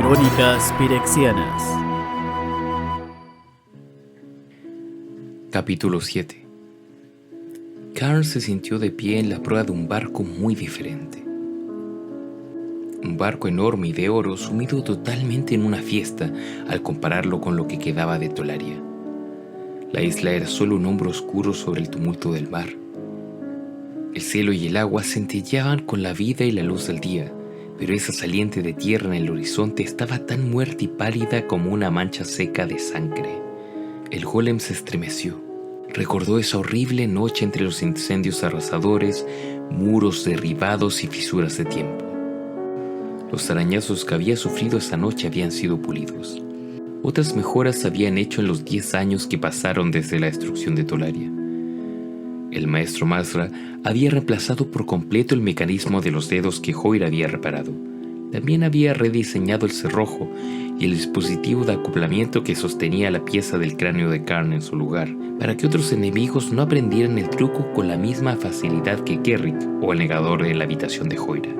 Crónicas Pirexianas. Capítulo 7. Karn se sintió de pie en la proa de un barco muy diferente. Un barco enorme y de oro sumido totalmente en una fiesta al compararlo con lo que quedaba de Tolaria. La isla era solo un hombro oscuro sobre el tumulto del mar. El cielo y el agua centelleaban con la vida y la luz del día, pero esa saliente de tierra en el horizonte estaba tan muerta y pálida como una mancha seca de sangre. El golem se estremeció. Recordó esa horrible noche entre los incendios arrasadores, muros derribados y fisuras de tiempo. Los arañazos que había sufrido esa noche habían sido pulidos. Otras mejoras se habían hecho en los 10 años que pasaron desde la destrucción de Tolaria. El maestro Mazra había reemplazado por completo el mecanismo de los dedos que Joira había reparado. También había rediseñado el cerrojo y el dispositivo de acoplamiento que sostenía la pieza del cráneo de Karn en su lugar, para que otros enemigos no aprendieran el truco con la misma facilidad que Kerrick o el negador de la habitación de Joira.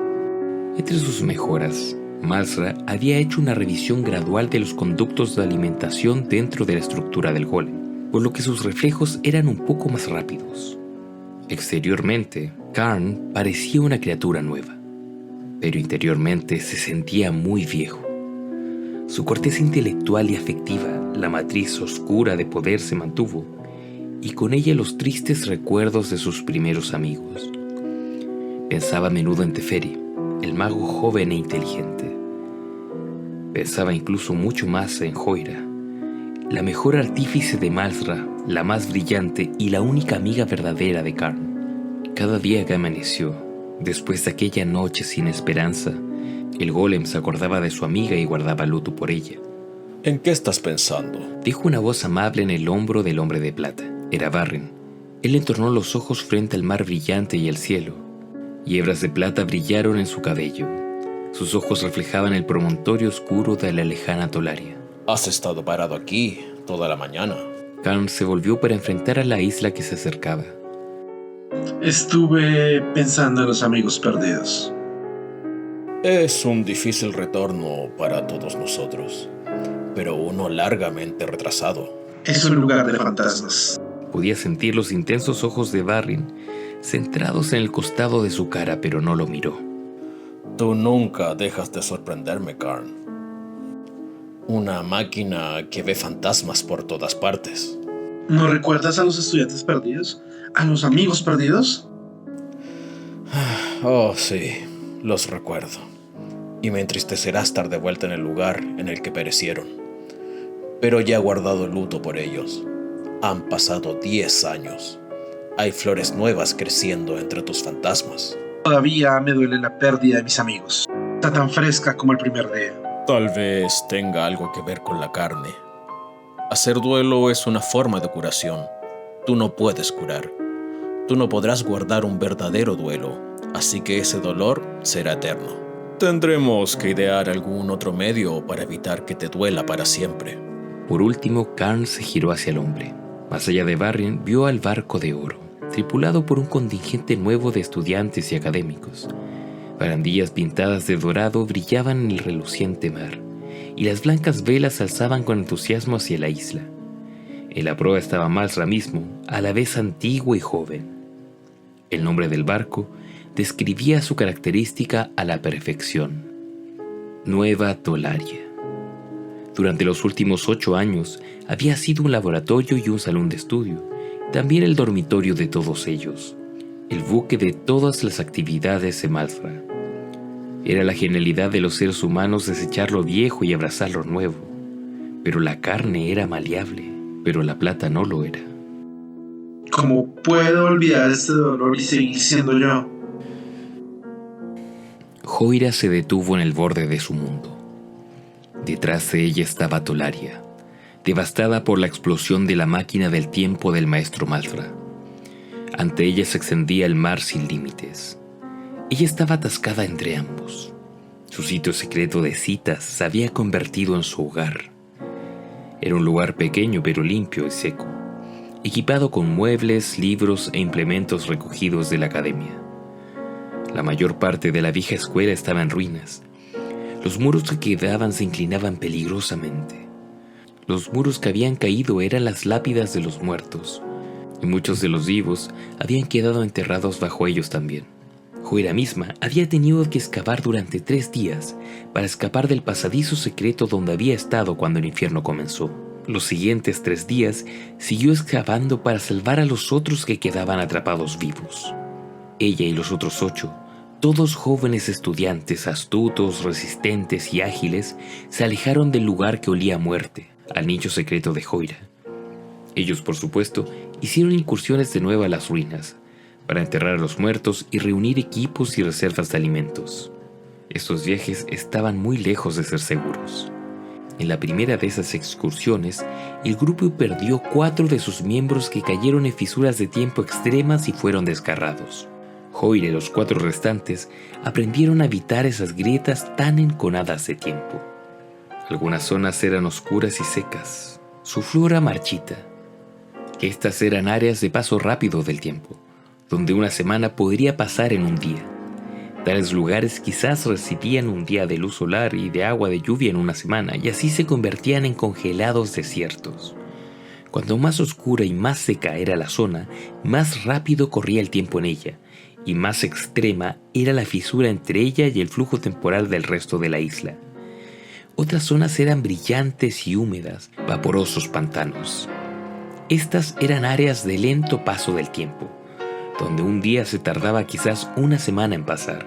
Entre sus mejoras, Mazra había hecho una revisión gradual de los conductos de alimentación dentro de la estructura del golem, por lo que sus reflejos eran un poco más rápidos. Exteriormente, Karn parecía una criatura nueva, pero interiormente se sentía muy viejo. Su corteza intelectual y afectiva, la matriz oscura de poder se mantuvo, y con ella los tristes recuerdos de sus primeros amigos. Pensaba a menudo en Teferi, el mago joven e inteligente. Pensaba incluso mucho más en Joira, la mejor artífice de Mazra, la más brillante y la única amiga verdadera de Karn. Cada día que amaneció, después de aquella noche sin esperanza, el golem se acordaba de su amiga y guardaba luto por ella. ¿En qué estás pensando?, dijo una voz amable en el hombro del hombre de plata. Era Barren. Él entornó los ojos frente al mar brillante y el cielo. Hebras de plata brillaron en su cabello. Sus ojos reflejaban el promontorio oscuro de la lejana Tolaria. Has estado parado aquí toda la mañana. Karn se volvió para enfrentar a la isla que se acercaba. Estuve pensando en los amigos perdidos. Es un difícil retorno para todos nosotros, pero uno largamente retrasado. Es un lugar de fantasmas. Podía sentir los intensos ojos de Barren centrados en el costado de su cara, pero no lo miró. Tú nunca dejas de sorprenderme, Karn. Una máquina que ve fantasmas por todas partes. ¿No recuerdas a los estudiantes perdidos? ¿A los amigos perdidos? Oh, sí, los recuerdo. Y me entristecerá estar de vuelta en el lugar en el que perecieron. Pero ya he guardado luto por ellos. Han pasado 10 años. Hay flores nuevas creciendo entre tus fantasmas. Todavía me duele la pérdida de mis amigos. Está tan fresca como el primer día. Tal vez tenga algo que ver con la carne. Hacer duelo es una forma de curación. Tú no puedes curar. Tú no podrás guardar un verdadero duelo, así que ese dolor será eterno. Tendremos que idear algún otro medio para evitar que te duela para siempre. Por último, Karn se giró hacia el hombre. Más allá de Barren, vio al barco de oro, tripulado por un contingente nuevo de estudiantes y académicos. Barandillas pintadas de dorado brillaban en el reluciente mar, y las blancas velas se alzaban con entusiasmo hacia la isla. En la proa estaba Mazra mismo, a la vez antiguo y joven. El nombre del barco describía su característica a la perfección: Nueva Tolaria. Durante los últimos 8 años había sido un laboratorio y un salón de estudio, también el dormitorio de todos ellos, el buque de todas las actividades de Mazra. Era la genialidad de los seres humanos desechar lo viejo y abrazar lo nuevo, pero la carne era maleable, pero la plata no lo era. ¿Cómo puedo olvidar este dolor y seguir siendo yo? Joira se detuvo en el borde de su mundo. Detrás de ella estaba Tolaria, devastada por la explosión de la máquina del tiempo del maestro Mazra. Ante ella se extendía el mar sin límites. Ella estaba atascada entre ambos. Su sitio secreto de citas se había convertido en su hogar. Era un lugar pequeño pero limpio y seco, equipado con muebles, libros e implementos recogidos de la academia. La mayor parte de la vieja escuela estaba en ruinas. Los muros que quedaban se inclinaban peligrosamente. Los muros que habían caído eran las lápidas de los muertos, y muchos de los vivos habían quedado enterrados bajo ellos también. Joira misma había tenido que excavar durante 3 días para escapar del pasadizo secreto donde había estado cuando el infierno comenzó. Los siguientes 3 días siguió excavando para salvar a los otros que quedaban atrapados vivos. Ella y los otros 8, todos jóvenes estudiantes astutos, resistentes y ágiles, se alejaron del lugar que olía a muerte, al nicho secreto de Joira. Ellos, por supuesto, hicieron incursiones de nuevo a las ruinas, para enterrar a los muertos y reunir equipos y reservas de alimentos. Estos viajes estaban muy lejos de ser seguros. En la primera de esas excursiones, el grupo perdió 4 de sus miembros que cayeron en fisuras de tiempo extremas y fueron desgarrados. Joira y los 4 restantes aprendieron a evitar esas grietas tan enconadas de tiempo. Algunas zonas eran oscuras y secas, su flora marchita. Estas eran áreas de paso rápido del tiempo, donde una semana podría pasar en un día. Tales lugares quizás recibían un día de luz solar y de agua de lluvia en una semana, y así se convertían en congelados desiertos. Cuanto más oscura y más seca era la zona, más rápido corría el tiempo en ella, y más extrema era la fisura entre ella y el flujo temporal del resto de la isla. Otras zonas eran brillantes y húmedas, vaporosos pantanos. Estas eran áreas de lento paso del tiempo, donde un día se tardaba quizás una semana en pasar.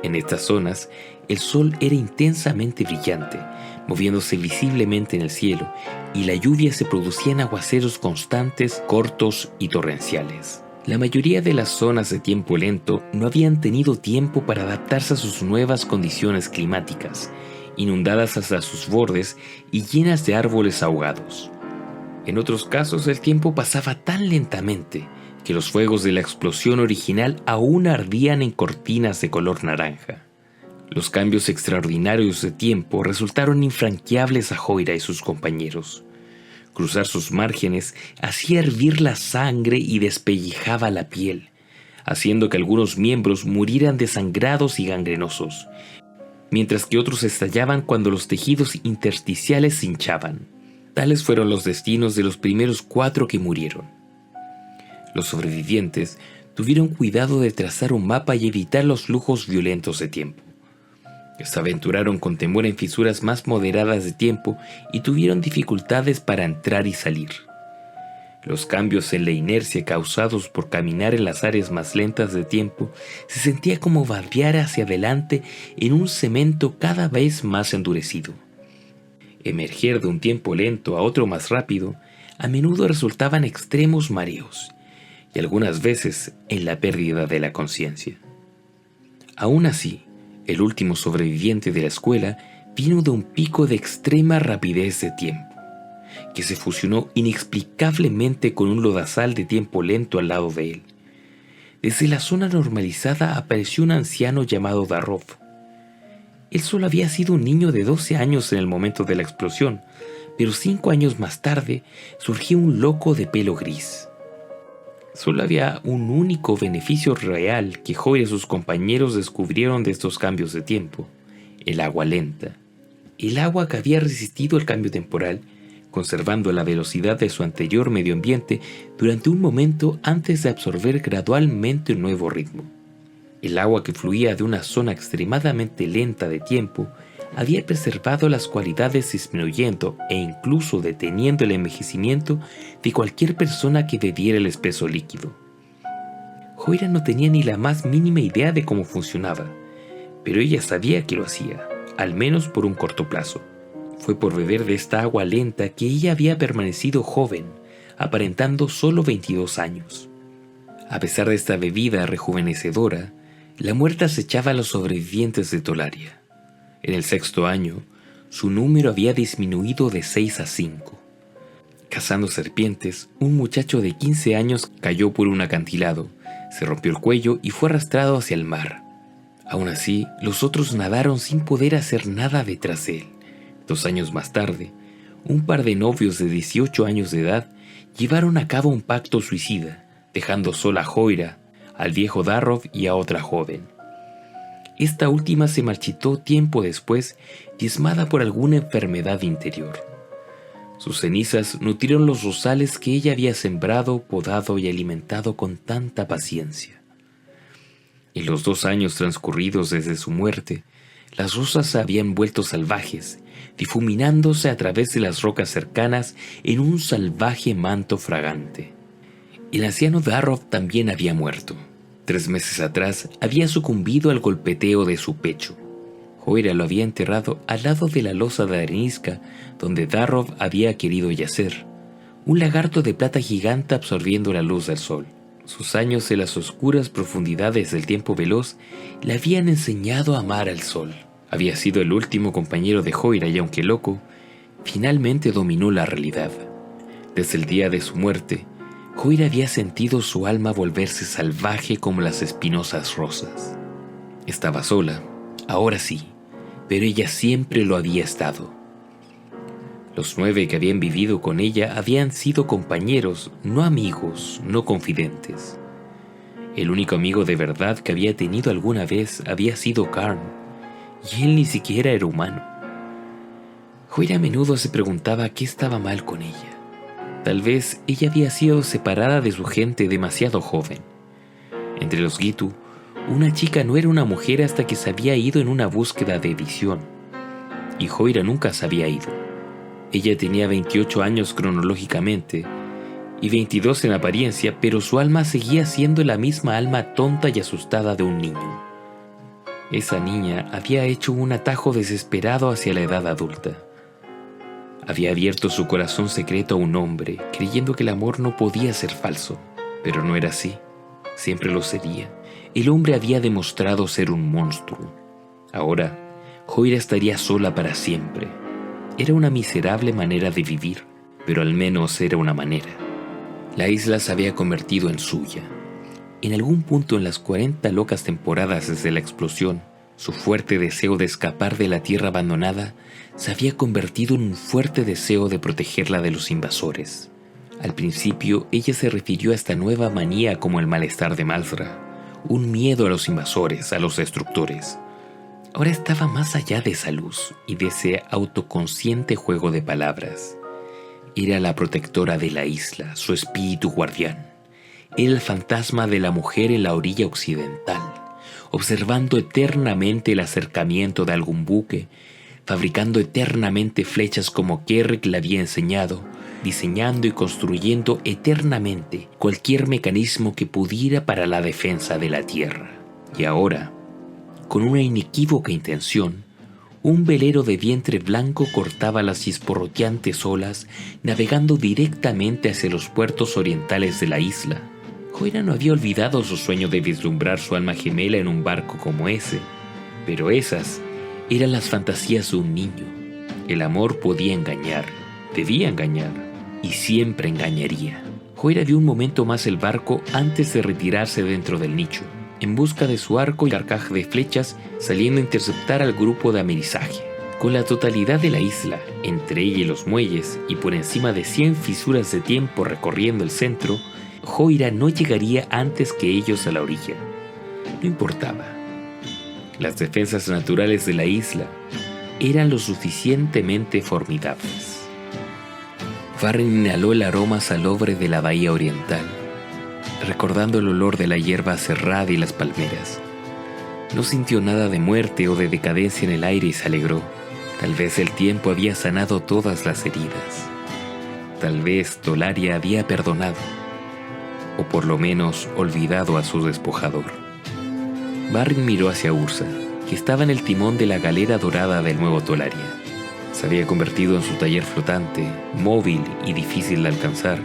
En estas zonas, el sol era intensamente brillante, moviéndose visiblemente en el cielo, y la lluvia se producía en aguaceros constantes, cortos y torrenciales. La mayoría de las zonas de tiempo lento no habían tenido tiempo para adaptarse a sus nuevas condiciones climáticas, inundadas hasta sus bordes y llenas de árboles ahogados. En otros casos, el tiempo pasaba tan lentamente que los fuegos de la explosión original aún ardían en cortinas de color naranja. Los cambios extraordinarios de tiempo resultaron infranqueables a Joira y sus compañeros. Cruzar sus márgenes hacía hervir la sangre y despellejaba la piel, haciendo que algunos miembros murieran desangrados y gangrenosos, mientras que otros estallaban cuando los tejidos intersticiales se hinchaban. Tales fueron los destinos de los primeros 4 que murieron. Los sobrevivientes tuvieron cuidado de trazar un mapa y evitar los flujos violentos de tiempo. Se aventuraron con temor en fisuras más moderadas de tiempo y tuvieron dificultades para entrar y salir. Los cambios en la inercia causados por caminar en las áreas más lentas de tiempo se sentía como vadear hacia adelante en un cemento cada vez más endurecido. Emerger de un tiempo lento a otro más rápido a menudo resultaban extremos mareos y algunas veces en la pérdida de la conciencia. Aún así, el último sobreviviente de la escuela vino de un pico de extrema rapidez de tiempo, que se fusionó inexplicablemente con un lodazal de tiempo lento al lado de él. Desde la zona normalizada apareció un anciano llamado Darrow. Él solo había sido un niño de 12 años en el momento de la explosión, pero 5 años más tarde surgió un loco de pelo gris. Solo había un único beneficio real que Joira y sus compañeros descubrieron de estos cambios de tiempo: el agua lenta. El agua que había resistido el cambio temporal, conservando la velocidad de su anterior medio ambiente durante un momento antes de absorber gradualmente un nuevo ritmo. El agua que fluía de una zona extremadamente lenta de tiempo había preservado las cualidades disminuyendo e incluso deteniendo el envejecimiento de cualquier persona que bebiera el espeso líquido. Joira no tenía ni la más mínima idea de cómo funcionaba, pero ella sabía que lo hacía, al menos por un corto plazo. Fue por beber de esta agua lenta que ella había permanecido joven, aparentando solo 22 años. A pesar de esta bebida rejuvenecedora, la muerte acechaba a los sobrevivientes de Tolaria. En el 6º año, su número había disminuido de 6 a 5. Cazando serpientes, un muchacho de 15 años cayó por un acantilado, se rompió el cuello y fue arrastrado hacia el mar. Aún así, los otros nadaron sin poder hacer nada detrás de él. 2 años más tarde, un par de novios de 18 años de edad llevaron a cabo un pacto suicida, dejando sola a Joira, al viejo Darrow y a otra joven. Esta última se marchitó tiempo después, diezmada por alguna enfermedad interior. Sus cenizas nutrieron los rosales que ella había sembrado, podado y alimentado con tanta paciencia. En los 2 años transcurridos desde su muerte, las rosas se habían vuelto salvajes, difuminándose a través de las rocas cercanas en un salvaje manto fragante. El anciano Darrow también había muerto. 3 meses atrás había sucumbido al golpeteo de su pecho. Joira lo había enterrado al lado de la losa de arenisca donde Darrow había querido yacer, un lagarto de plata gigante absorbiendo la luz del sol. Sus años en las oscuras profundidades del tiempo veloz le habían enseñado a amar al sol. Había sido el último compañero de Joira y, aunque loco, finalmente dominó la realidad. Desde el día de su muerte, Joira había sentido su alma volverse salvaje como las espinosas rosas. Estaba sola, ahora sí, pero ella siempre lo había estado. Los 9 que habían vivido con ella habían sido compañeros, no amigos, no confidentes. El único amigo de verdad que había tenido alguna vez había sido Karn, y él ni siquiera era humano. Joira a menudo se preguntaba qué estaba mal con ella. Tal vez ella había sido separada de su gente demasiado joven. Entre los Gitu, una chica no era una mujer hasta que se había ido en una búsqueda de visión. Y Joira nunca se había ido. Ella tenía 28 años cronológicamente y 22 en apariencia, pero su alma seguía siendo la misma alma tonta y asustada de un niño. Esa niña había hecho un atajo desesperado hacia la edad adulta. Había abierto su corazón secreto a un hombre, creyendo que el amor no podía ser falso, pero no era así. Siempre lo sería. El hombre había demostrado ser un monstruo. Ahora, Joira estaría sola para siempre. Era una miserable manera de vivir, pero al menos era una manera. La isla se había convertido en suya. En algún punto en las 40 locas temporadas desde la explosión, su fuerte deseo de escapar de la tierra abandonada se había convertido en un fuerte deseo de protegerla de los invasores. Al principio, ella se refirió a esta nueva manía como el malestar de Malzra, un miedo a los invasores, a los destructores. Ahora estaba más allá de esa luz y de ese autoconsciente juego de palabras. Era la protectora de la isla, su espíritu guardián. Era el fantasma de la mujer en la orilla occidental, observando eternamente el acercamiento de algún buque, fabricando eternamente flechas como Kerrick le había enseñado, diseñando y construyendo eternamente cualquier mecanismo que pudiera para la defensa de la tierra. Y ahora, con una inequívoca intención, un velero de vientre blanco cortaba las chisporroteantes olas, navegando directamente hacia los puertos orientales de la isla. Joira no había olvidado su sueño de vislumbrar su alma gemela en un barco como ese, pero esas eran las fantasías de un niño. El amor podía engañar, debía engañar, y siempre engañaría. Joira vio un momento más el barco antes de retirarse dentro del nicho, en busca de su arco y carcaj de flechas, saliendo a interceptar al grupo de amerizaje. Con la totalidad de la isla, entre ella y los muelles, y por encima de 100 fisuras de tiempo recorriendo el centro, Joira no llegaría antes que ellos a la orilla. No importaba. Las defensas naturales de la isla eran lo suficientemente formidables. Farren inhaló el aroma salobre de la bahía oriental, recordando el olor de la hierba cerrada y las palmeras. No sintió nada de muerte o de decadencia en el aire y se alegró. Tal vez el tiempo había sanado todas las heridas. Tal vez Tolaria había perdonado, o por lo menos olvidado a su despojador. Barrin miró hacia Ursa, que estaba en el timón de la galera dorada del nuevo Tolaria. Se había convertido en su taller flotante, móvil y difícil de alcanzar,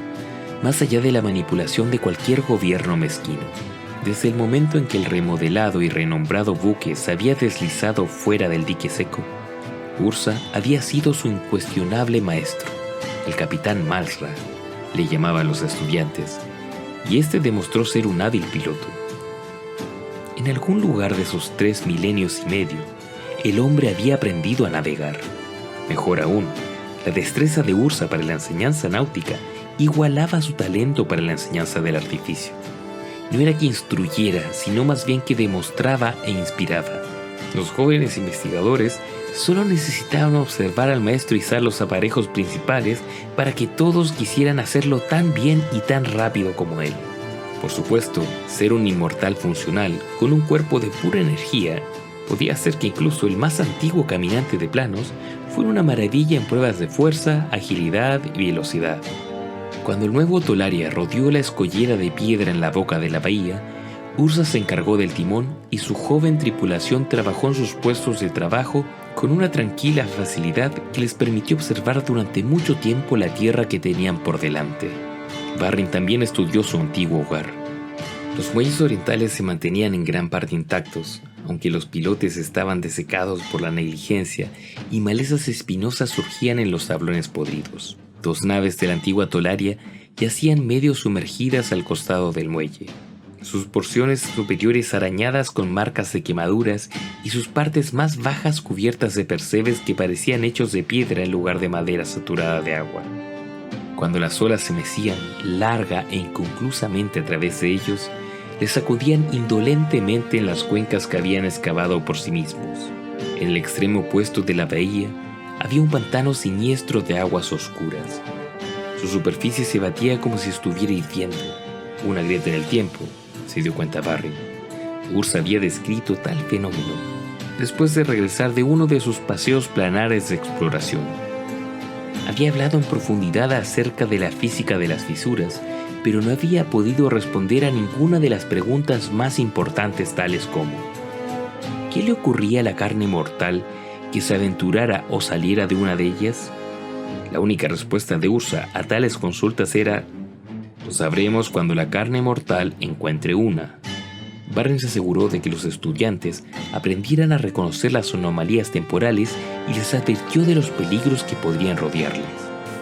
más allá de la manipulación de cualquier gobierno mezquino. Desde el momento en que el remodelado y renombrado buque se había deslizado fuera del dique seco, Ursa había sido su incuestionable maestro. El capitán Malzra le llamaban los estudiantes, y este demostró ser un hábil piloto. En algún lugar de esos 3 milenios y medio, el hombre había aprendido a navegar. Mejor aún, la destreza de Ursa para la enseñanza náutica igualaba su talento para la enseñanza del artificio. No era que instruyera, sino más bien que demostraba e inspiraba. Los jóvenes investigadores solo necesitaban observar al maestro izar los aparejos principales para que todos quisieran hacerlo tan bien y tan rápido como él. Por supuesto, ser un inmortal funcional con un cuerpo de pura energía podía hacer que incluso el más antiguo caminante de planos fuera una maravilla en pruebas de fuerza, agilidad y velocidad. Cuando el nuevo Tolaria rodeó la escollera de piedra en la boca de la bahía, Ursa se encargó del timón y su joven tripulación trabajó en sus puestos de trabajo con una tranquila facilidad que les permitió observar durante mucho tiempo la tierra que tenían por delante. Barrin también estudió su antiguo hogar. Los muelles orientales se mantenían en gran parte intactos, aunque los pilotes estaban desecados por la negligencia y malezas espinosas surgían en los tablones podridos. 2 naves de la antigua Tolaria yacían medio sumergidas al costado del muelle, sus porciones superiores arañadas con marcas de quemaduras y sus partes más bajas cubiertas de percebes que parecían hechos de piedra en lugar de madera saturada de agua. Cuando las olas se mecían larga e inconclusamente a través de ellos, les sacudían indolentemente en las cuencas que habían excavado por sí mismos. En el extremo opuesto de la bahía había un pantano siniestro de aguas oscuras. Su superficie se batía como si estuviera hirviendo. Una grieta en el tiempo, se dio cuenta Barry. Ursa había descrito tal fenómeno después de regresar de uno de sus paseos planares de exploración. Había hablado en profundidad acerca de la física de las fisuras, pero no había podido responder a ninguna de las preguntas más importantes, tales como: ¿qué le ocurría a la carne mortal que se aventurara o saliera de una de ellas? La única respuesta de Ursa a tales consultas era: lo sabremos cuando la carne mortal encuentre una. Barren se aseguró de que los estudiantes aprendieran a reconocer las anomalías temporales y les advirtió de los peligros que podrían rodearles.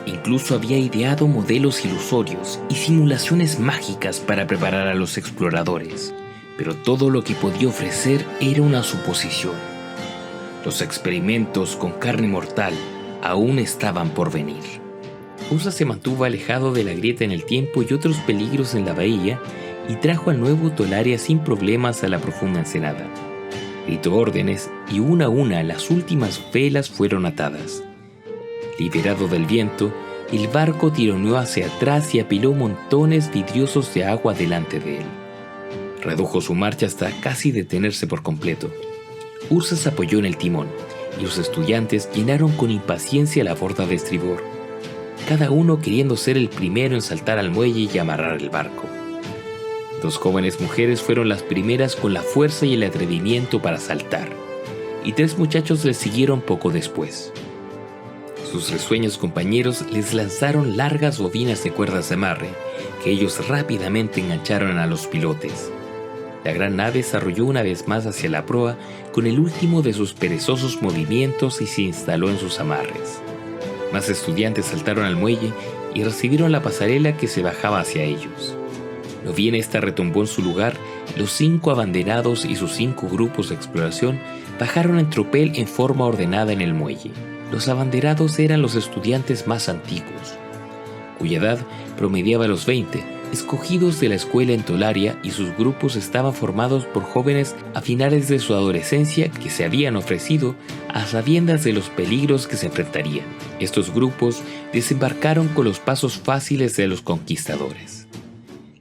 Incluso había ideado modelos ilusorios y simulaciones mágicas para preparar a los exploradores, pero todo lo que podía ofrecer era una suposición. Los experimentos con carne mortal aún estaban por venir. Ursa se mantuvo alejado de la grieta en el tiempo y otros peligros en la bahía y trajo al nuevo Tolaria sin problemas a la profunda ensenada. Gritó órdenes y una a una las últimas velas fueron atadas. Liberado del viento, el barco tironeó hacia atrás y apiló montones vidriosos de agua delante de él. Redujo su marcha hasta casi detenerse por completo. Ursa se apoyó en el timón y los estudiantes llenaron con impaciencia la borda de estribor, cada uno queriendo ser el primero en saltar al muelle y amarrar el barco. 2 jóvenes mujeres fueron las primeras con la fuerza y el atrevimiento para saltar, y 3 muchachos les siguieron poco después. Sus risueños compañeros les lanzaron largas bobinas de cuerdas de amarre, que ellos rápidamente engancharon a los pilotes. La gran nave se arrolló una vez más hacia la proa con el último de sus perezosos movimientos y se instaló en sus amarres. Más estudiantes saltaron al muelle y recibieron la pasarela que se bajaba hacia ellos. No bien esta retumbó en su lugar, los 5 abanderados y sus 5 grupos de exploración bajaron en tropel en forma ordenada en el muelle. Los abanderados eran los estudiantes más antiguos, cuya edad promediaba los 20, escogidos de la escuela en Tolaria, y sus grupos estaban formados por jóvenes a finales de su adolescencia que se habían ofrecido a sabiendas de los peligros que se enfrentarían. Estos grupos desembarcaron con los pasos fáciles de los conquistadores.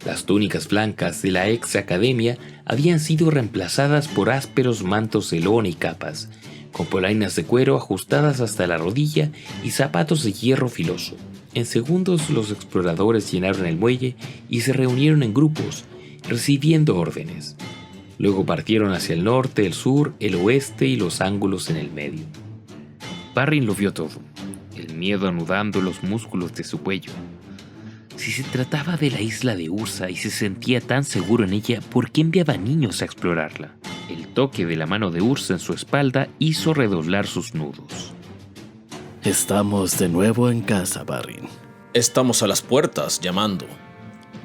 Las túnicas blancas de la ex academia habían sido reemplazadas por ásperos mantos de lona y capas, con polainas de cuero ajustadas hasta la rodilla y zapatos de hierro filoso. En segundos los exploradores llenaron el muelle y se reunieron en grupos, recibiendo órdenes. Luego partieron hacia el norte, el sur, el oeste y los ángulos en el medio. Barrin lo vio todo, el miedo anudando los músculos de su cuello. Si se trataba de la isla de Ursa y se sentía tan seguro en ella, ¿por qué enviaba niños a explorarla? El toque de la mano de Ursa en su espalda hizo redoblar sus nudos. Estamos de nuevo en casa, Barrin. Estamos a las puertas, llamando.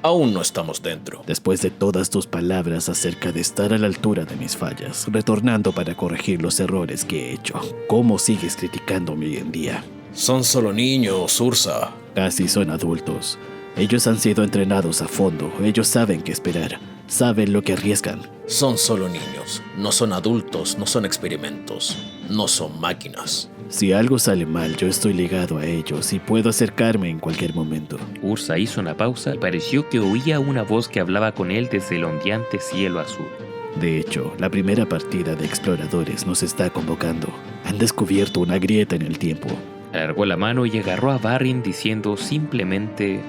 Aún no estamos dentro. Después de todas tus palabras acerca de estar a la altura de mis fallas, retornando para corregir los errores que he hecho, ¿cómo sigues criticándome hoy en día? Son solo niños, Ursa. Casi son adultos. Ellos han sido entrenados a fondo, ellos saben qué esperar. Saben lo que arriesgan. Son solo niños, no son adultos, no son experimentos, no son máquinas. Si algo sale mal, yo estoy ligado a ellos y puedo acercarme en cualquier momento. Ursa hizo una pausa y pareció que oía una voz que hablaba con él desde el ondeante cielo azul. De hecho, la primera partida de exploradores nos está convocando. Han descubierto una grieta en el tiempo. Alargó la mano y agarró a Barrin diciendo simplemente: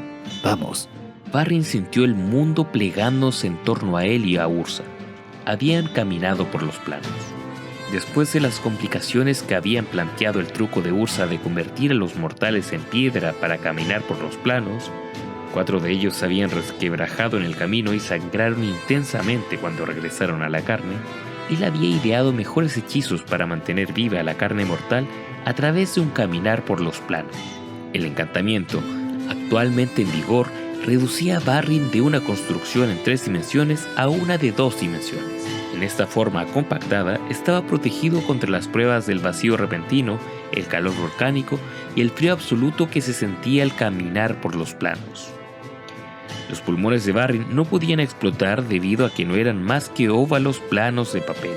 Vamos. Barrin sintió el mundo plegándose en torno a él y a Ursa. Habían caminado por los planos. Después de las complicaciones que habían planteado el truco de Ursa de convertir a los mortales en piedra para caminar por los planos, 4 de ellos se habían resquebrajado en el camino y sangraron intensamente cuando regresaron a la carne. Él había ideado mejores hechizos para mantener viva la carne mortal a través de un caminar por los planos. El encantamiento, actualmente en vigor, reducía a Barrin de una construcción en 3 dimensiones a una de 2 dimensiones. En esta forma compactada estaba protegido contra las pruebas del vacío repentino, el calor volcánico y el frío absoluto que se sentía al caminar por los planos. Los pulmones de Barrin no podían explotar debido a que no eran más que óvalos planos de papel.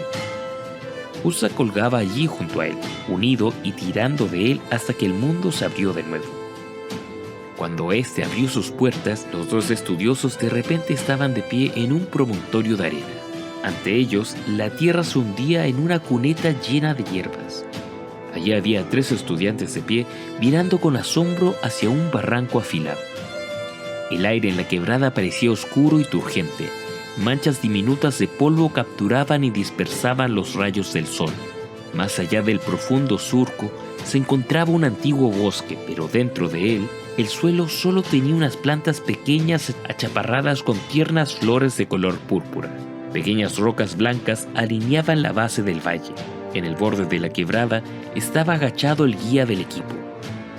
Ursa colgaba allí junto a él, unido y tirando de él hasta que el mundo se abrió de nuevo. Cuando éste abrió sus puertas, los 2 estudiosos de repente estaban de pie en un promontorio de arena. Ante ellos, la tierra se hundía en una cuneta llena de hierbas. Allí había 3 estudiantes de pie, mirando con asombro hacia un barranco afilado. El aire en la quebrada parecía oscuro y turgente. Manchas diminutas de polvo capturaban y dispersaban los rayos del sol. Más allá del profundo surco se encontraba un antiguo bosque, pero dentro de él, el suelo solo tenía unas plantas pequeñas achaparradas con tiernas flores de color púrpura. Pequeñas rocas blancas alineaban la base del valle. En el borde de la quebrada estaba agachado el guía del equipo,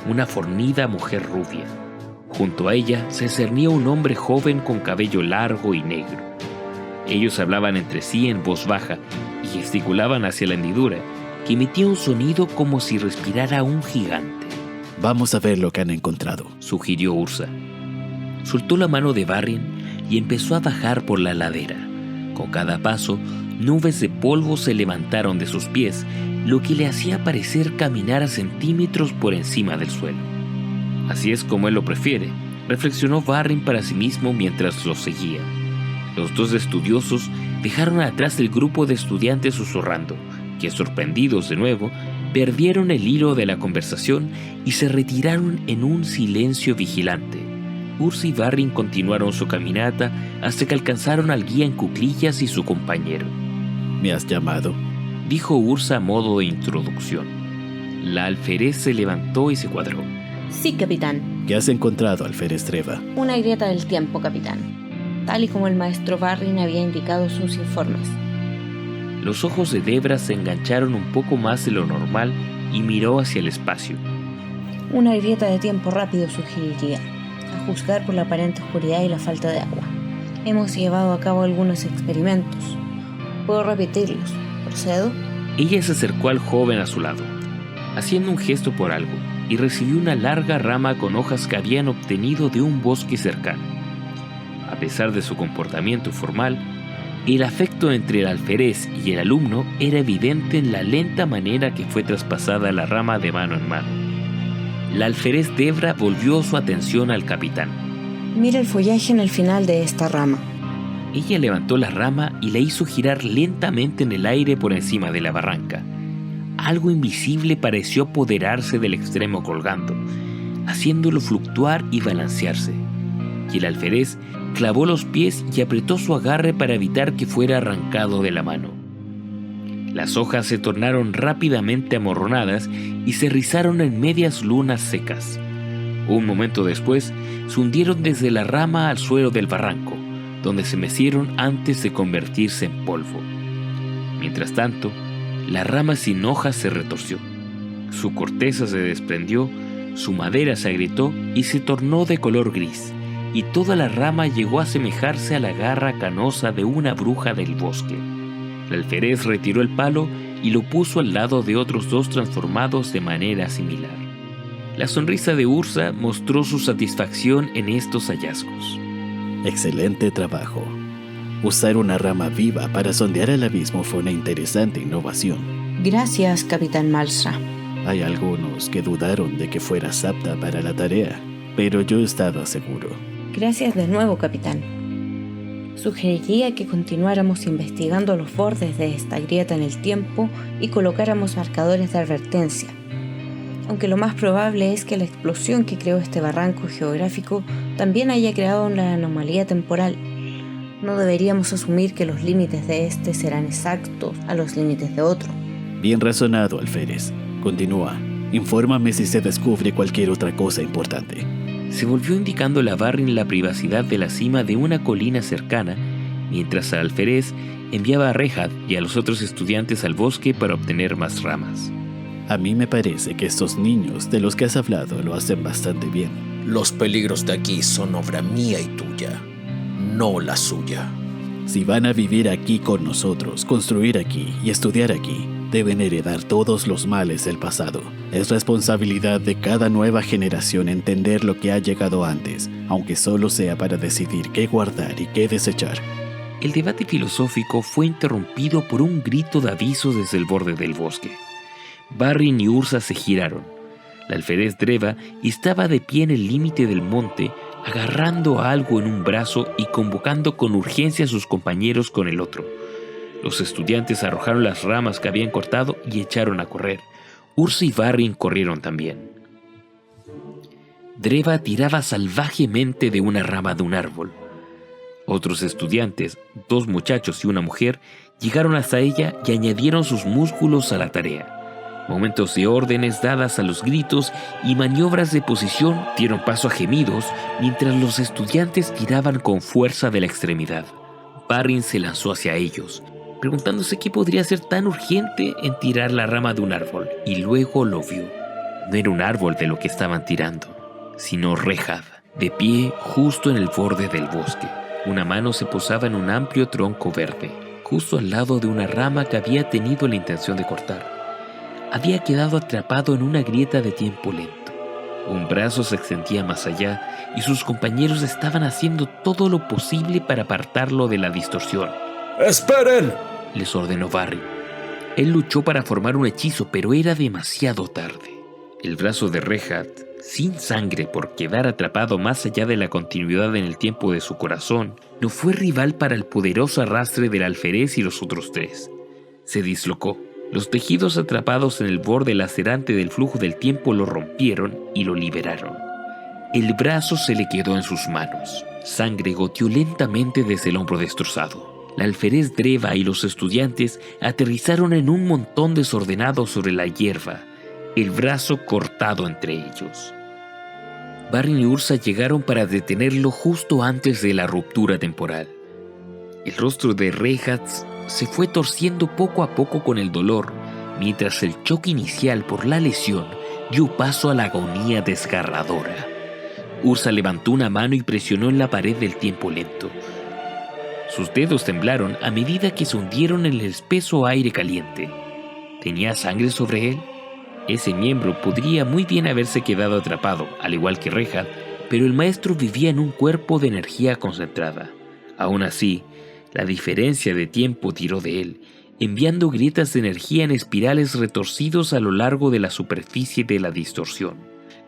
una fornida mujer rubia. Junto a ella se cernía un hombre joven con cabello largo y negro. Ellos hablaban entre sí en voz baja y gesticulaban hacia la hendidura, que emitía un sonido como si respirara un gigante. Vamos a ver lo que han encontrado, sugirió Ursa. Soltó la mano de Barrin y empezó a bajar por la ladera. Con cada paso, nubes de polvo se levantaron de sus pies, lo que le hacía parecer caminar a centímetros por encima del suelo. Así es como él lo prefiere, reflexionó Barrin para sí mismo mientras lo seguía. Los 2 estudiosos dejaron atrás el grupo de estudiantes susurrando, que sorprendidos de nuevo, perdieron el hilo de la conversación y se retiraron en un silencio vigilante. Ursa y Barrin continuaron su caminata hasta que alcanzaron al guía en cuclillas y su compañero. ¿Me has llamado?, dijo Ursa a modo de introducción. La alférez se levantó y se cuadró. Sí, capitán. ¿Qué has encontrado, alférez Treva? Una grieta del tiempo, capitán, tal y como el maestro Barrin había indicado en sus informes. Los ojos de Debra se engancharon un poco más de lo normal y miró hacia el espacio. Una grieta de tiempo rápido sugeriría, a juzgar por la aparente oscuridad y la falta de agua. Hemos llevado a cabo algunos experimentos. Puedo repetirlos. ¿Procedo? Ella se acercó al joven a su lado, haciendo un gesto por algo, y recibió una larga rama con hojas que habían obtenido de un bosque cercano. A pesar de su comportamiento formal, el afecto entre el alférez y el alumno era evidente en la lenta manera que fue traspasada la rama de mano en mano. La alférez Debra volvió su atención al capitán. Mira el follaje en el final de esta rama. Ella levantó la rama y la hizo girar lentamente en el aire por encima de la barranca. Algo invisible pareció apoderarse del extremo colgando, haciéndolo fluctuar y balancearse. Y el alférez clavó los pies y apretó su agarre para evitar que fuera arrancado de la mano. Las hojas se tornaron rápidamente amorronadas y se rizaron en medias lunas secas. Un momento después, se hundieron desde la rama al suelo del barranco, donde se mecieron antes de convertirse en polvo. Mientras tanto, la rama sin hojas se retorció. Su corteza se desprendió, su madera se agrietó y se tornó de color gris, y toda la rama llegó a asemejarse a la garra canosa de una bruja del bosque. El alférez retiró el palo y lo puso al lado de otros 2 transformados de manera similar. La sonrisa de Ursa mostró su satisfacción en estos hallazgos. Excelente trabajo. Usar una rama viva para sondear el abismo fue una interesante innovación. Gracias, Capitán Malsra. Hay algunos que dudaron de que fueras apta para la tarea, pero yo estaba seguro. Gracias de nuevo, capitán. Sugeriría que continuáramos investigando los bordes de esta grieta en el tiempo y colocáramos marcadores de advertencia. Aunque lo más probable es que la explosión que creó este barranco geográfico también haya creado una anomalía temporal. No deberíamos asumir que los límites de este serán exactos a los límites de otro. Bien razonado, alférez. Continúa. Infórmame si se descubre cualquier otra cosa importante. Se volvió indicando a Barrin la privacidad de la cima de una colina cercana, mientras al alférez enviaba a Rehad y a los otros estudiantes al bosque para obtener más ramas. A mí me parece que estos niños de los que has hablado lo hacen bastante bien. Los peligros de aquí son obra mía y tuya, no la suya. Si van a vivir aquí con nosotros, construir aquí y estudiar aquí, deben heredar todos los males del pasado. Es responsabilidad de cada nueva generación entender lo que ha llegado antes, aunque solo sea para decidir qué guardar y qué desechar. El debate filosófico fue interrumpido por un grito de aviso desde el borde del bosque. Barrin y Ursa se giraron. La alférez Dreva estaba de pie en el límite del monte, agarrando a algo en un brazo y convocando con urgencia a sus compañeros con el otro. Los estudiantes arrojaron las ramas que habían cortado y echaron a correr. Ursa y Barrin corrieron también. Dreva tiraba salvajemente de una rama de un árbol. Otros estudiantes, 2 muchachos y una mujer, llegaron hasta ella y añadieron sus músculos a la tarea. Momentos de órdenes dadas a los gritos y maniobras de posición dieron paso a gemidos mientras los estudiantes tiraban con fuerza de la extremidad. Barrin se lanzó hacia ellos, preguntándose qué podría ser tan urgente en tirar la rama de un árbol, y luego lo vio. No era un árbol de lo que estaban tirando, sino Rehad, de pie justo en el borde del bosque. Una mano se posaba en un amplio tronco verde, justo al lado de una rama que había tenido la intención de cortar. Había quedado atrapado en una grieta de tiempo lento. Un brazo se extendía más allá y sus compañeros estaban haciendo todo lo posible para apartarlo de la distorsión. ¡Esperen!, les ordenó Barry. Él luchó para formar un hechizo, pero era demasiado tarde. El brazo de Rehad, sin sangre por quedar atrapado más allá de la continuidad en el tiempo de su corazón, no fue rival para el poderoso arrastre del alférez y los otros 3. Se dislocó. Los tejidos atrapados en el borde lacerante del flujo del tiempo lo rompieron y lo liberaron. El brazo se le quedó en sus manos. Sangre goteó lentamente desde el hombro destrozado. La alférez Dreva y los estudiantes aterrizaron en un montón desordenado sobre la hierba, el brazo cortado entre ellos. Barrin y Ursa llegaron para detenerlo justo antes de la ruptura temporal. El rostro de Rehad se fue torciendo poco a poco con el dolor, mientras el choque inicial por la lesión dio paso a la agonía desgarradora. Ursa levantó una mano y presionó en la pared del tiempo lento. Sus dedos temblaron a medida que se hundieron en el espeso aire caliente. ¿Tenía sangre sobre él? Ese miembro podría muy bien haberse quedado atrapado, al igual que Rehad, pero el maestro vivía en un cuerpo de energía concentrada. Aún así, la diferencia de tiempo tiró de él, enviando grietas de energía en espirales retorcidos a lo largo de la superficie de la distorsión.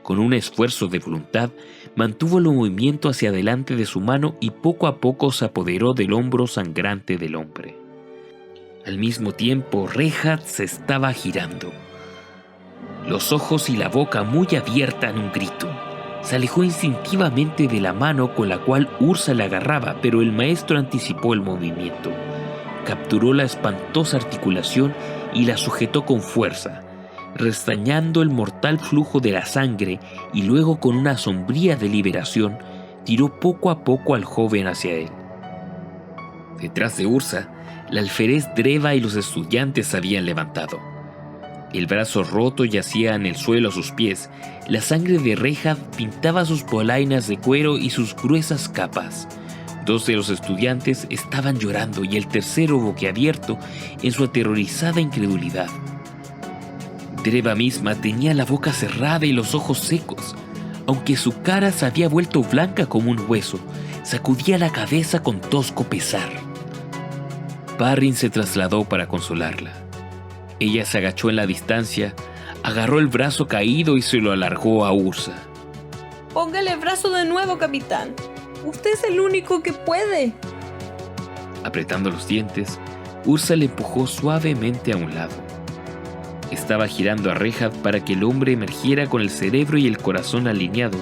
Con un esfuerzo de voluntad, mantuvo el movimiento hacia adelante de su mano y poco a poco se apoderó del hombro sangrante del hombre. Al mismo tiempo, Rehad se estaba girando. Los ojos y la boca muy abierta en un grito. Se alejó instintivamente de la mano con la cual Ursa le agarraba, pero el maestro anticipó el movimiento. Capturó la espantosa articulación y la sujetó con fuerza, restañando el mortal flujo de la sangre, y luego con una sombría deliberación tiró poco a poco al joven hacia él. Detrás de Ursa, la alférez Dreva y los estudiantes se habían levantado. El brazo roto yacía en el suelo a sus pies. La sangre de Rehad pintaba sus polainas de cuero y sus gruesas capas. 2 de los estudiantes estaban llorando y el tercero boquiabierto en su aterrorizada incredulidad. Dreva misma tenía la boca cerrada y los ojos secos. Aunque su cara se había vuelto blanca como un hueso, sacudía la cabeza con tosco pesar. Parrin se trasladó para consolarla. Ella se agachó en la distancia, agarró el brazo caído y se lo alargó a Ursa. Póngale el brazo de nuevo, capitán. Usted es el único que puede. Apretando los dientes, Ursa le empujó suavemente a un lado. Estaba girando a Rehad para que el hombre emergiera con el cerebro y el corazón alineado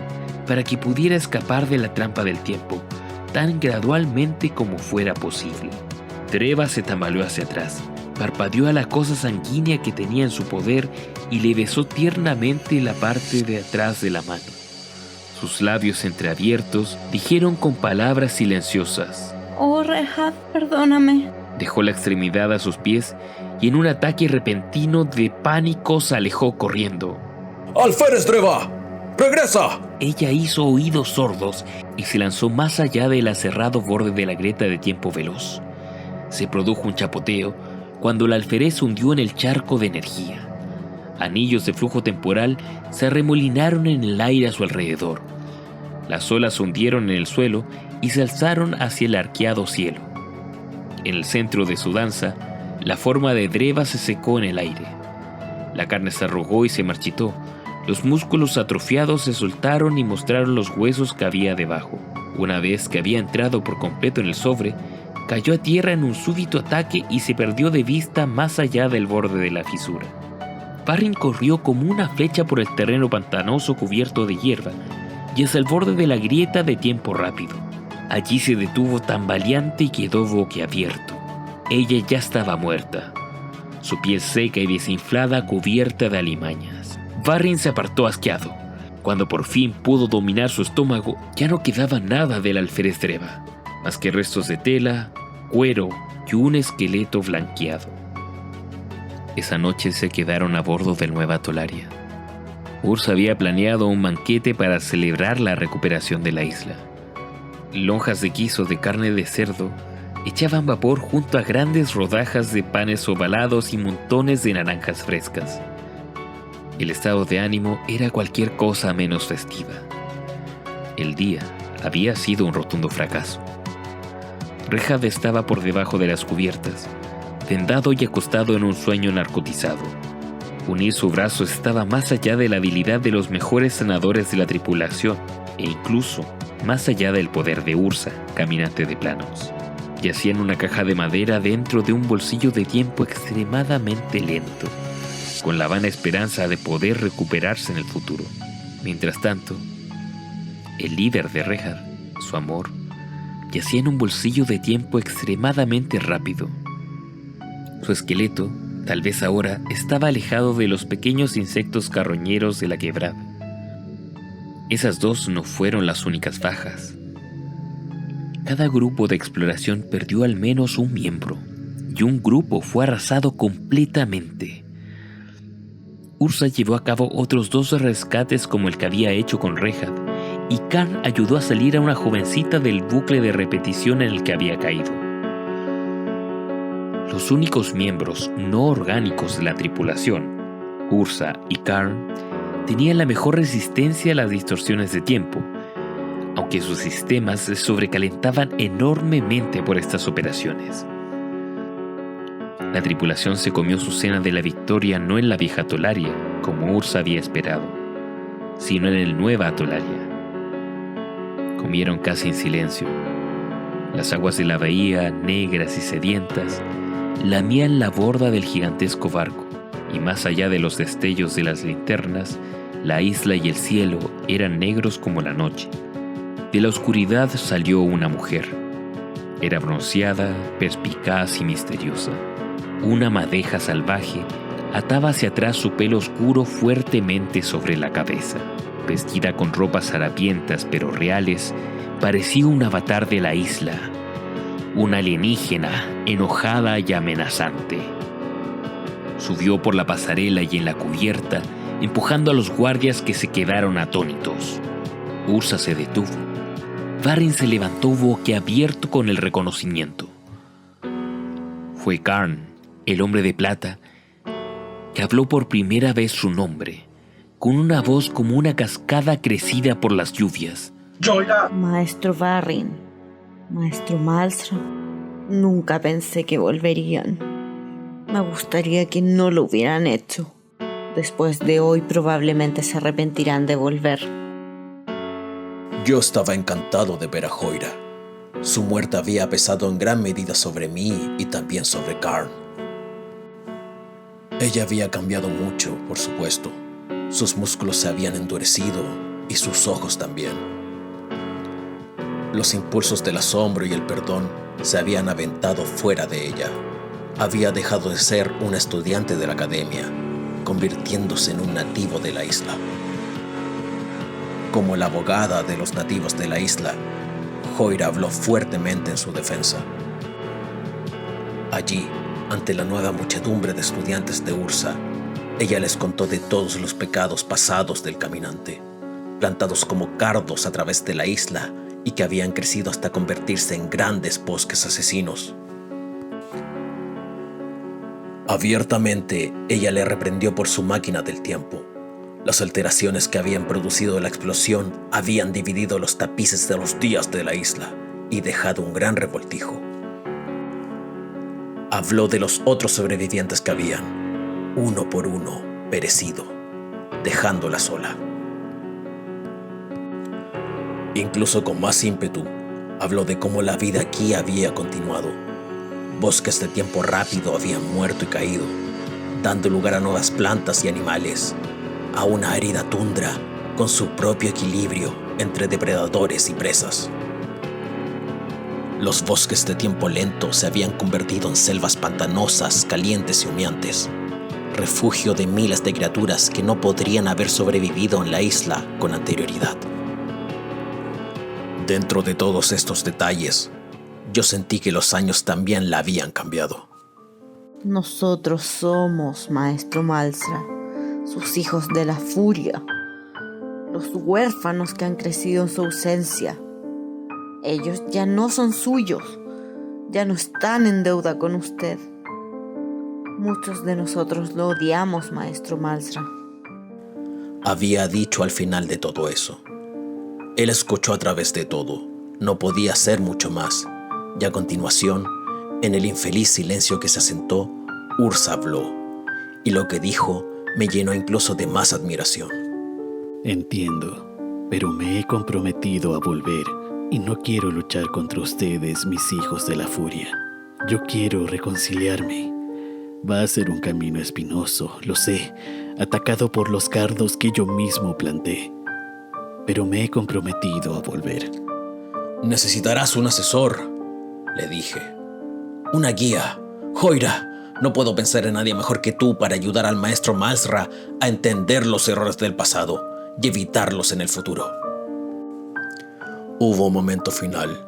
para que pudiera escapar de la trampa del tiempo, tan gradualmente como fuera posible. Dreva se tambaleó hacia atrás, parpadeó a la cosa sanguínea que tenía en su poder y le besó tiernamente la parte de atrás de la mano. Sus labios entreabiertos dijeron con palabras silenciosas: Oh, Rehad, perdóname. Dejó la extremidad a sus pies y en un ataque repentino de pánico se alejó corriendo. ¡Alférez Dreva! ¡Regresa! Ella hizo oídos sordos y se lanzó más allá del aserrado borde de la grieta de tiempo veloz. Se produjo un chapoteo cuando el alférez hundió en el charco de energía. Anillos de flujo temporal se arremolinaron en el aire a su alrededor. Las olas se hundieron en el suelo y se alzaron hacia el arqueado cielo. En el centro de su danza, la forma de Dreva se secó en el aire. La carne se arrugó y se marchitó. Los músculos atrofiados se soltaron y mostraron los huesos que había debajo. Una vez que había entrado por completo en el sobre, cayó a tierra en un súbito ataque y se perdió de vista más allá del borde de la fisura. Parrin corrió como una flecha por el terreno pantanoso cubierto de hierba y hacia el borde de la grieta de tiempo rápido. Allí se detuvo tambaleante y quedó boquiabierto. Ella ya estaba muerta, su piel seca y desinflada cubierta de alimañas. Parrin se apartó asqueado. Cuando por fin pudo dominar su estómago, ya no quedaba nada del alférez Dreva, más que restos de tela, cuero y un esqueleto blanqueado. Esa noche se quedaron a bordo del Nueva Tolaria. Ursa había planeado un banquete para celebrar la recuperación de la isla. Lonjas de guiso de carne de cerdo echaban vapor junto a grandes rodajas de panes ovalados y montones de naranjas frescas. El estado de ánimo era cualquier cosa menos festiva. El día había sido un rotundo fracaso. Rehad estaba por debajo de las cubiertas, tendado y acostado en un sueño narcotizado. Unir su brazo estaba más allá de la habilidad de los mejores sanadores de la tripulación e incluso más allá del poder de Ursa, caminante de planos. Yacía en una caja de madera dentro de un bolsillo de tiempo extremadamente lento, con la vana esperanza de poder recuperarse en el futuro. Mientras tanto, el líder de Rehad, su amor, yacía en un bolsillo de tiempo extremadamente rápido. Su esqueleto, tal vez ahora, estaba alejado de los pequeños insectos carroñeros de la quebrada. Esas dos no fueron las únicas bajas. Cada grupo de exploración perdió al menos un miembro, y un grupo fue arrasado completamente. Ursa llevó a cabo otros 2 rescates como el que había hecho con Rehad, y Karn ayudó a salir a una jovencita del bucle de repetición en el que había caído. Los únicos miembros no orgánicos de la tripulación, Ursa y Karn, tenían la mejor resistencia a las distorsiones de tiempo, aunque sus sistemas se sobrecalentaban enormemente por estas operaciones. La tripulación se comió su cena de la victoria no en la vieja Tolaria, como Ursa había esperado, sino en el Nueva Tolaria. Comieron casi en silencio. Las aguas de la bahía, negras y sedientas, lamían la borda del gigantesco barco, y más allá de los destellos de las linternas, la isla y el cielo eran negros como la noche. De la oscuridad salió una mujer. Era bronceada, perspicaz y misteriosa. Una madeja salvaje ataba hacia atrás su pelo oscuro fuertemente sobre la cabeza. Vestida con ropas harapientas pero reales, parecía un avatar de la isla. Una alienígena, enojada y amenazante. Subió por la pasarela y en la cubierta, empujando a los guardias que se quedaron atónitos. Ursa se detuvo. Parrin se levantó boquiabierto con el reconocimiento. Fue Karn, el hombre de plata, que habló por primera vez su nombre, con una voz como una cascada crecida por las lluvias. Yo ya... Maestro Parrin, Maestro Malmström. Nunca pensé que volverían. Me gustaría que no lo hubieran hecho. Después de hoy probablemente se arrepentirán de volver. Yo estaba encantado de ver a Joira. Su muerte había pesado en gran medida sobre mí y también sobre Karn. Ella había cambiado mucho, por supuesto. Sus músculos se habían endurecido y sus ojos también. Los impulsos del asombro y el perdón se habían aventado fuera de ella. Había dejado de ser una estudiante de la academia, convirtiéndose en un nativo de la isla. Como la abogada de los nativos de la isla, Joira habló fuertemente en su defensa. Allí, ante la nueva muchedumbre de estudiantes de Ursa, ella les contó de todos los pecados pasados del caminante, plantados como cardos a través de la isla y que habían crecido hasta convertirse en grandes bosques asesinos. Abiertamente, ella le reprendió por su máquina del tiempo. Las alteraciones que habían producido la explosión habían dividido los tapices de los días de la isla y dejado un gran revoltijo. Habló de los otros sobrevivientes que habían, uno por uno, perecido, dejándola sola. Incluso con más ímpetu, habló de cómo la vida aquí había continuado. Bosques de tiempo rápido habían muerto y caído, dando lugar a nuevas plantas y animales, a una árida tundra con su propio equilibrio entre depredadores y presas. Los bosques de tiempo lento se habían convertido en selvas pantanosas, calientes y humeantes, refugio de miles de criaturas que no podrían haber sobrevivido en la isla con anterioridad. Dentro de todos estos detalles, yo sentí que los años también la habían cambiado. Nosotros somos, maestro Malsra, sus hijos de la furia, los huérfanos que han crecido en su ausencia. Ellos ya no son suyos, ya no están en deuda con usted. Muchos de nosotros lo odiamos, maestro Malsra. Había dicho al final de todo eso. Él escuchó a través de todo, no podía hacer mucho más, y a continuación, en el infeliz silencio que se asentó, Ursa habló, y lo que dijo me llenó incluso de más admiración. Entiendo, pero me he comprometido a volver y no quiero luchar contra ustedes, mis hijos de la furia. Yo quiero reconciliarme. Va a ser un camino espinoso, lo sé, atacado por los cardos que yo mismo planté. Pero me he comprometido a volver. Necesitarás un asesor, le dije. Una guía. Joira, no puedo pensar en nadie mejor que tú para ayudar al maestro Malsra a entender los errores del pasado y evitarlos en el futuro. Hubo un momento final,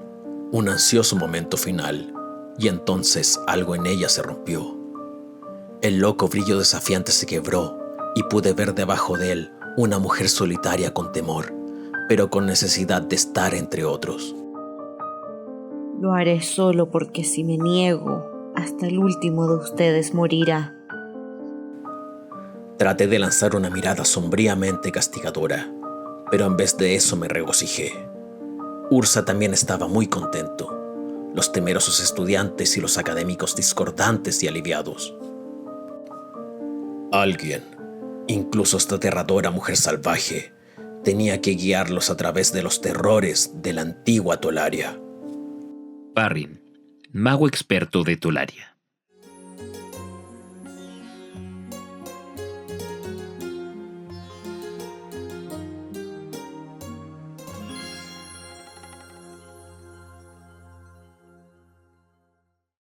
un ansioso momento final, y entonces algo en ella se rompió. El loco brillo desafiante se quebró y pude ver debajo de él una mujer solitaria con temor, pero con necesidad de estar entre otros. Lo haré solo porque si me niego, hasta el último de ustedes morirá. Traté de lanzar una mirada sombríamente castigadora, pero en vez de eso me regocijé. Ursa también estaba muy contento, los temerosos estudiantes y los académicos discordantes y aliviados. Alguien, incluso esta aterradora mujer salvaje, tenía que guiarlos a través de los terrores de la antigua Tolaria. Parrin, mago experto de Tolaria.